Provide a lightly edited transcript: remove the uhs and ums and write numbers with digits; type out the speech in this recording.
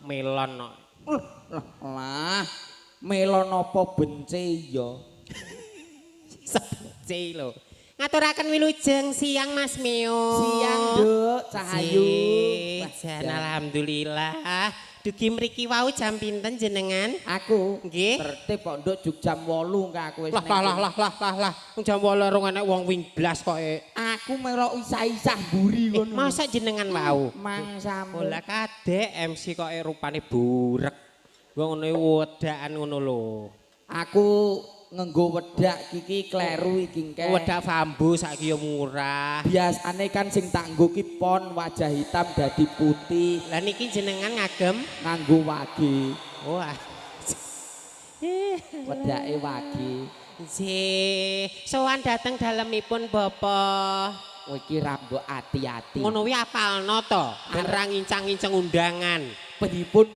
melon kok. Lah, melon apa bence ya? Sebece lho. Ngaturaken wilujeng siang Mas Meo. Siang, Nduk, Cahayu. Jan alhamdulillah. Dugi mriki wau jam pinten jenengan? Aku nggih. tertib kok Nduk jug jam 8 ka aku wis. Lah. Jam 8 rong enek wong wing blas kok. Aku melok isah-isah mburi ngono. Masa jenengan wau? Mangsamu. Lah kadek MC kok rupane burek. Wong ngene wedakan ngono lho. Aku ngenggo wedak iki kleru iki engke. Wedak bambu saiki ya murah. Biasane kan sing tak nggo ki pon wajah hitam dadi putih. Lah niki jenengan ngagem Nganggo wage. wah. Wedake wage. Nggih, sowan dateng dalemipun Bapak. Oh iki rambut ati-ati. Ngono kuwi apalno to? Arang incang-inceng undangan. Pripun